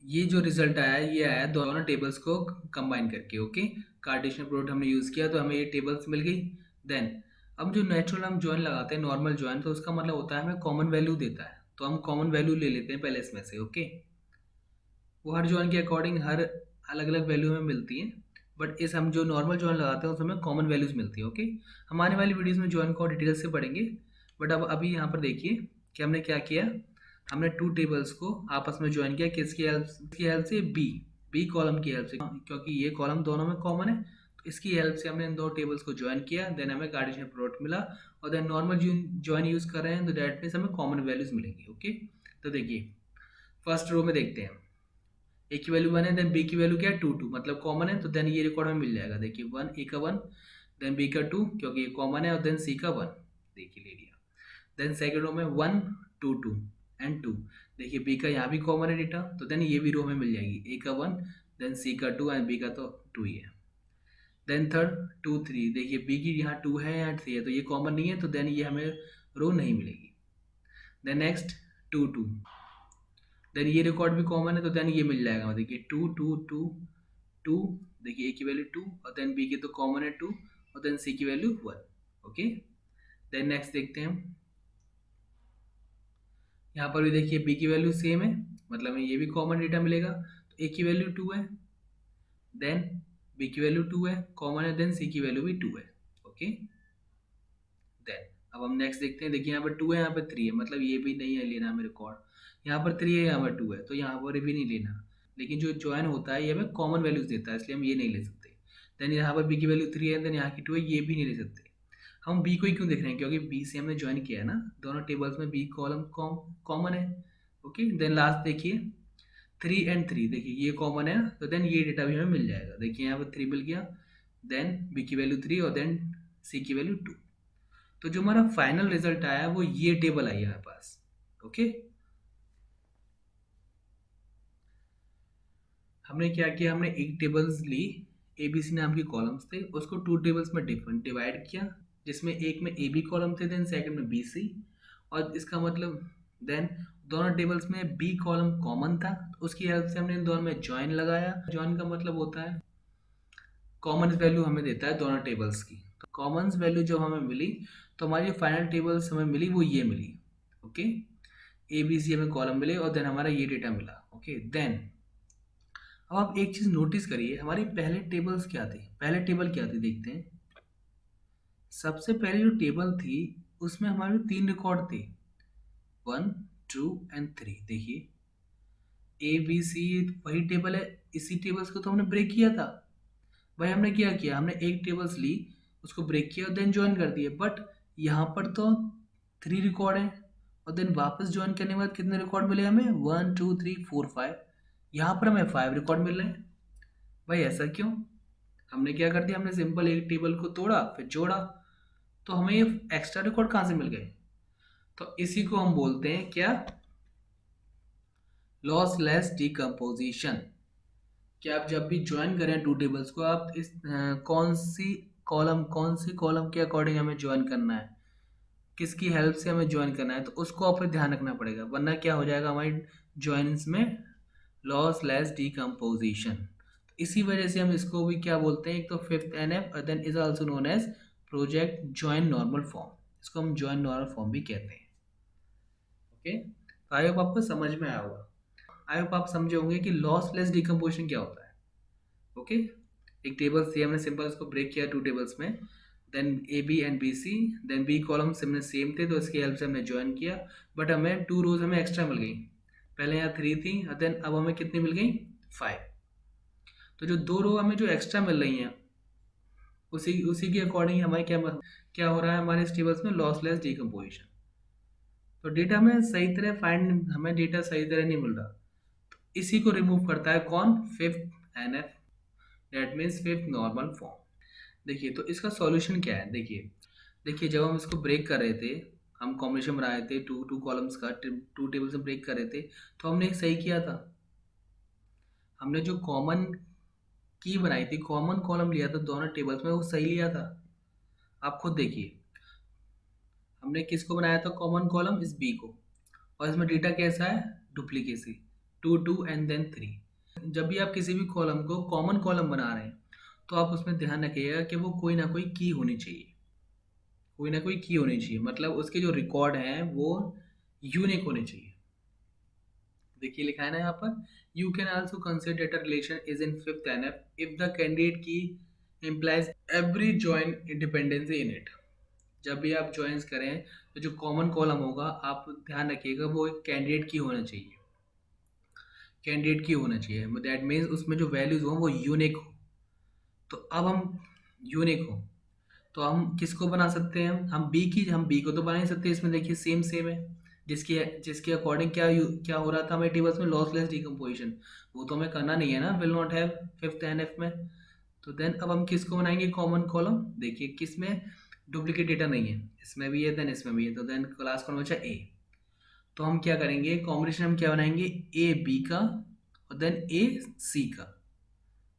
ये जो रिजल्ट आया है, ये आया दोनों टेबल्स को कंबाइन करके। ओके, कार्टेशियन प्रोडक्ट हमने यूज़ किया तो हमें ये टेबल्स मिल गई। देन अब जो नेचुरल हम ज्वाइन लगाते हैं, नॉर्मल ज्वाइन, तो उसका मतलब होता है हमें कॉमन वैल्यू देता है, तो हम कॉमन वैल्यू ले लेते हैं पहले इसमें से। ओके, वो हर ज्वाइन के अकॉर्डिंग हर अलग अलग वैल्यू में मिलती है, बट इस हम जो नॉर्मल ज्वाइन लगाते हैं उसमें कॉमन वैल्यूज मिलती है। ओके, हम आने वाली वीडियोस में ज्वाइन को डिटेल से पढ़ेंगे, बट अब अभी यहाँ पर देखिए कि हमने क्या किया, हमने टू टेबल्स को आपस में ज्वाइन किया, किसकी हेल्प से, बी कॉलम की हेल्प से, क्योंकि ये कॉलम दोनों में कॉमन है, तो इसकी हेल्प से हमने इन दो टेबल्स को ज्वाइन किया, देन हमें कार्टेशियन प्रोडक्ट मिला, और देन नॉर्मल ज्वाइन यूज़ कर रहे हैं तो दैट मीन्स हमें कॉमन वैल्यूज मिलेंगी। ओके, तो देखिए फर्स्ट रो में देखते हैं, ए की वैल्यू 1 है, देन बी की वैल्यू क्या है, 2 2, मतलब कॉमन है, तो देन ये रिकॉर्ड में मिल जाएगा। देखिए 1, ए का 1, देन बी का 2 क्योंकि ये कॉमन है, और देन सी का 1, देखिए ले लिया। देन सेकंड रो में 1 2 2 एंड 2, देखिए बी का यहाँ भी कॉमन है डेटा, तो देन ये भी रो में मिल जाएगी, ए का 1, देन सी का 2 एंड बी का तो 2 ही है। देन थर्ड 2 3, देखिए बी की यहाँ 2 है, यहाँ 3 है, तो ये कॉमन नहीं है, तो देन ये हमें रो नहीं मिलेगी। देन नेक्स्ट 2 2, देन ये रिकॉर्ड भी कॉमन है, तो देन ये मिल जाएगा। देखिए 2 2 2 2 देखिए ए की वैल्यू 2 और देन बी की तो कॉमन है 2 और देन सी की वैल्यू 1। ओके, देन नेक्स्ट देखते हैं हम। यहाँ पर भी देखिए बी की वैल्यू सेम है, मतलब हमें ये भी कॉमन डेटा मिलेगा। तो ए की वैल्यू 2 है, देन बी की वैल्यू 2 है, कॉमन है, देन सी की वैल्यू भी 2 है। ओके, देन अब हम नेक्स्ट देखते हैं। देखिए यहाँ पर 2 है, यहाँ पर 3 है, मतलब ये भी नहीं है लेना हमें रिकॉर्ड। यहाँ पर 3 है, यहाँ पर 2 है, तो यहाँ पर भी नहीं लेना। लेकिन जो ज्वाइन होता है ये हमें कॉमन वैल्यूज देता है, इसलिए हम ये नहीं ले सकते। देन यहाँ पर बी की वैल्यू 3 है, देन यहाँ की 2 है, ये भी नहीं ले सकते। हम बी को ही क्यों देख रहे हैं, क्योंकि बी से हमने ज्वाइन किया है ना, दोनों टेबल्स में बी कॉलम कॉमन है। ओके, देन लास्ट देखिए 3 और 3, देखिए ये कॉमन है, तो देन ये डेटा भी हमें मिल जाएगा। देखिए यहाँ पर 3 मिल गया, देन बी की वैल्यू 3 और देन सी की वैल्यू 2। तो जो हमारा फाइनल रिजल्ट आया वो ये टेबल आई है हमारे पास। ओके, हमने क्या किया, हमने एक tables Lee, A B C नाम की कॉलम्स थे, उसको 2 टेबल्स में डिवाइड किया, जिसमें एक में ए बी कॉलम थे, देन सेकंड में बी सी। और इसका मतलब देन दोनों टेबल्स में बी कॉलम कॉमन था, तो उसकी हेल्प से हमने इन दोनों में ज्वाइन लगाया। ज्वाइन का मतलब होता है कॉमन वैल्यू हमें देता है दोनों टेबल्स की। तो कॉमन वैल्यू जब हमें मिली तो हमारी फाइनल टेबल्स हमें मिली वो ये मिली। ओके, ए बी सी हमें कॉलम मिले और देन हमारा ये डेटा मिला। ओके, देन अब आप एक चीज नोटिस करिए, हमारी पहले टेबल्स क्या थी, पहले टेबल क्या थी देखते हैं। सबसे पहले जो टेबल थी उसमें हमारे 3 रिकॉर्ड थे, 1, 2 एंड 3। देखिए ए बी सी वही टेबल है, इसी टेबल्स को तो हमने ब्रेक किया था। भाई हमने क्या किया, हमने एक टेबल्स ली, उसको ब्रेक किया और देन ज्वाइन कर दिए। बट यहाँ पर तो 3 रिकॉर्ड है, और देन वापस ज्वाइन करने के बाद कितने रिकॉर्ड मिले हमें, 1, 2, 3, 4, 5। यहाँ पर हमें 5 रिकॉर्ड मिल रहे हैं। भाई ऐसा क्यों, हमने क्या कर दिया, हमने सिंपल एक टेबल को तोड़ा फिर जोड़ा, तो हमें ये एक्स्ट्रा रिकॉर्ड कहाँ से मिल गए। तो इसी को हम बोलते हैं क्या, लॉसलेस डिकम्पोजिशन। कि आप जब भी ज्वाइन करें 2 टेबल्स को, आप इस कौन सी कॉलम के अकॉर्डिंग हमें ज्वाइन करना है, किसकी हेल्प से हमें ज्वाइन करना है, तो उसको आप ध्यान रखना पड़ेगा, वरना क्या हो जाएगा हमारी ज्वाइंस में लॉसलेस डिकम्पोजिशन। इसी वजह से हम इसको भी क्या बोलते हैं, एक तो 5th NF और then is also known as project join normal form, इसको हम ज्वाइन नॉर्मल फॉर्म भी कहते हैं। ओके, तो आई होप आपको समझ में आया होगा। आई होप आप समझे होंगे कि लॉसलेस डिकम्पोजिशन क्या होता है। ओके, एक टेबल थी, हमने सिंपल उसको ब्रेक किया 2 टेबल्स में, then A B and B C, then B columns हमने सेम थे तो इसकी हेल्प से हमने ज्वाइन किया। बट हमें 2 रोज हमें एक्स्ट्रा मिल गई, पहले यहाँ 3 थी और देन अब हमें कितनी मिल गई, 5। तो जो 2 रो हमें जो एक्स्ट्रा मिल रही हैं उसी उसी के अकॉर्डिंग हमारे क्या हो रहा है हमारे इस टेबल्स में लॉसलेस डिकम्पोजिशन। तो डेटा में सही तरह फाइंड, हमें डेटा सही तरह नहीं मिल रहा, इसी को रिमूव करता है कौन, 5th NF, that means 5th normal form. देखिए तो इसका सॉल्यूशन क्या है, देखिए देखिए जब हम इसको ब्रेक कर रहे थे, हम कॉम्बिनेशन बना रहे थे टू कॉलम्स का, 2 टेबल से ब्रेक कर रहे थे, तो हमने एक सही किया था, हमने जो कॉमन की बनाई थी, कॉमन कॉलम लिया था दोनों टेबल्स में, वो सही लिया था। आप खुद देखिए, हमने किसको बनाया था कॉमन कॉलम, इस बी को, और इसमें डेटा कैसा है, डुप्लीकेसी, 2, 2 एंड देन 3। जब भी आप किसी भी कॉलम को कॉमन कॉलम बना रहे हैं तो आप उसमें ध्यान रखिएगा कि वो कोई ना कोई की होनी चाहिए, कोई ना कोई की होनी चाहिए, मतलब उसके जो रिकॉर्ड हैं वो यूनिक होने चाहिए। देखिए लिखा है ना यहाँ पर, you can also consider data relation is in 5th NF if the candidate key implies every join independency in it. जब भी आप ज्वाइंस करें तो जो कॉमन कॉलम होगा आप ध्यान रखिएगा वो एक कैंडिडेट की होना चाहिए, कैंडिडेट की होना चाहिए, दैट मीन्स उसमें जो वैल्यूज हो वो यूनिक हो। तो अब हम यूनिक हो तो हम किसको बना सकते हैं, हम बी को तो बना नहीं सकते, इसमें देखिए सेम सेम है, जिसकी जिसके अकॉर्डिंग क्या हो रहा था हमें टेबल्स में लॉसलेस डिकम्पोजिशन, वो तो हमें करना नहीं है ना, will not have 5th NF में। तो देन अब हम किसको बनाएंगे कॉमन कॉलम, देखिए किसमें डुप्लीकेट डेटा नहीं है, इसमें भी है देन इसमें भी है, तो देन क्लास कौन बचा, ए। तो हम क्या करेंगे, कॉम्बिनेशन हम क्या बनाएंगे, ए बी का और देन ए सी का।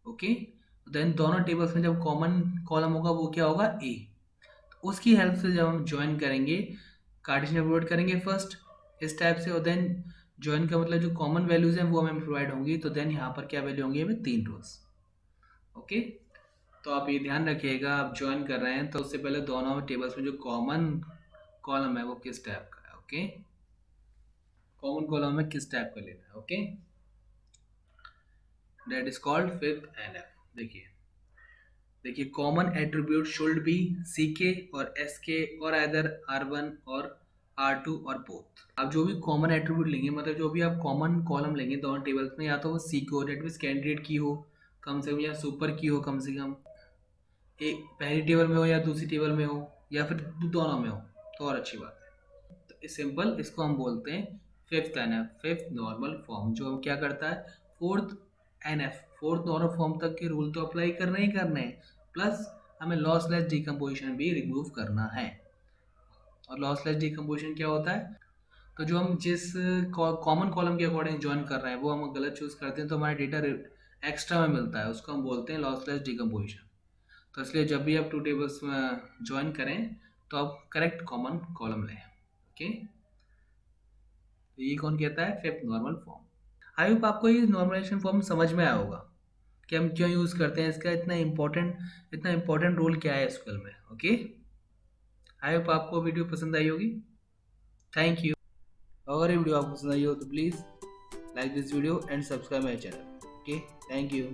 ओके, देन दोनों टेबल्स में जब कॉमन कॉलम होगा वो क्या होगा, ए। उसकी हेल्प से जब हम ज्वाइन करेंगे, कार्टेशियन प्रोवाइड करेंगे फर्स्ट इस टाइप से, और देन ज्वाइन का मतलब जो कॉमन वैल्यूज हैं वो हमें प्रोवाइड होंगी, तो देन यहाँ पर क्या वैल्यू होंगी हमें, 3 रोज। ओके, तो आप ये ध्यान रखिएगा, आप ज्वाइन कर रहे हैं तो उससे पहले दोनों टेबल्स में जो कॉमन कॉलम है वो किस टाइप का है। ओके, कॉमन कॉलम में किस टाइप का लेना है। Okay, that is called fifth NF. देखिए common attribute should be C K और एस के और अदर R1 और R2 और बोथ। आप जो भी कॉमन एट्रीब्यूट लेंगे, मतलब जो भी आप कॉमन कॉलम लेंगे दोनों टेबल्स में, या तो वो सी की हो, डेट मीन्स कैंडिडेट की हो कम से कम, या सुपर की हो कम से कम, एक पहली टेबल में हो या दूसरी टेबल में हो, या फिर दोनों में हो तो और अच्छी बात है। तो सिंपल इसको हम बोलते हैं fifth NF, fifth normal form, जो क्या करता है fourth NF, fourth normal form तक के रूल तो अप्लाई करने ही करने हैं, प्लस हमें लॉसलेस डिकम्पोजिशन भी रिमूव करना है। और लॉसलेस डिकम्पोजिशन क्या होता है, तो जो हम जिस कॉमन कॉलम के अकॉर्डिंग ज्वाइन कर रहे हैं वो हम गलत चूज करते हैं तो हमारा डेटा एक्स्ट्रा में मिलता है, उसको हम बोलते हैं लॉसलेस डिकम्पोजिशन। तो इसलिए जब भी आप टू टेबल्स में ज्वाइन करें तो आप करेक्ट कॉमन कॉलम लें। ओके, तो ये कौन कहता है fifth normal form. I hope आपको ये नॉर्मलाइजेशन फॉर्म समझ में आया होगा कि हम क्यों यूज़ करते हैं, इसका इतना इम्पोर्टेंट रोल क्या है एसक्यूएल में। ओके, आई होप आपको वीडियो पसंद आई होगी। Thank you. अगर ये वीडियो आपको पसंद आई हो तो please like this video and subscribe my channel. Okay, thank you.